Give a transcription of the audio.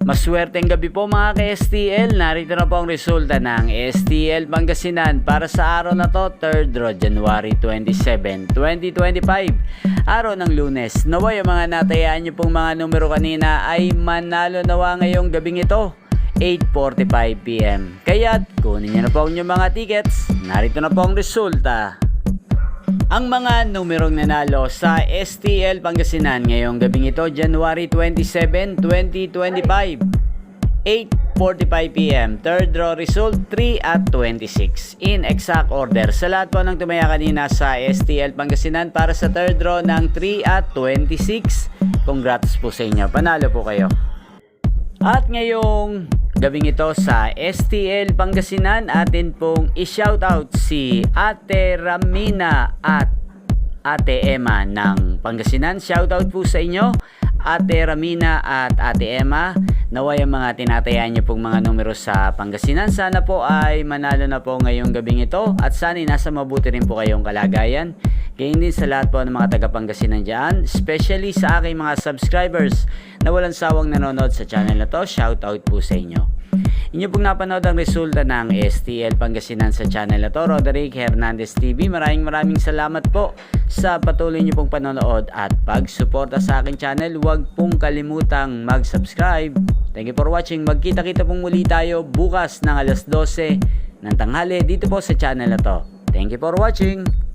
Maswerteng gabi po mga ka-STL. Narito na po ang resulta ng STL Pangasinan para sa araw na to, 3rd draw, January 27, 2025. Araw ng Lunes. Naway ang mga natayaan nyo pong mga numero kanina ay manalo nawa ngayong gabing ito, 8:45 PM. Kaya't kunin nyo na po ang inyong mga tickets. Narito na po ang resulta. Ang mga numerong nanalo sa STL Pangasinan ngayong gabing ito, January 27, 2025, 8:45 PM. Third draw result, 3 at 26. In exact order. Sa lahat po ng tumaya kanina sa STL Pangasinan para sa third draw ng 3 at 26, congrats po sa inyo. Panalo po kayo. At ngayong gabing ito sa STL Pangasinan, atin pong i-shoutout si Ate Ramina at Ate Emma ng Pangasinan. Shoutout po sa inyo, Ate Ramina at Ate Emma. Naway ang mga tinatayan nyo pong mga numero sa Pangasinan, sana po ay manalo na po ngayong gabing ito at sana nasa mabuti rin po kayong kalagayan. Gayon din sa lahat po ng mga taga Pangasinan dyan, especially sa aking mga subscribers na walang sawang nanonood sa channel na to. Shoutout po sa inyo. Inyo pong napanood ang resulta ng STL Pangasinan sa channel na to, Roderick Hernandez TV. Maraming salamat po sa patuloy nyo pong panonood at pagsuporta sa aking channel. Huwag pong kalimutang mag-subscribe. Thank you for watching. Magkita-kita pong muli tayo bukas ng alas 12 ng tanghali dito po sa channel na to. Thank you for watching.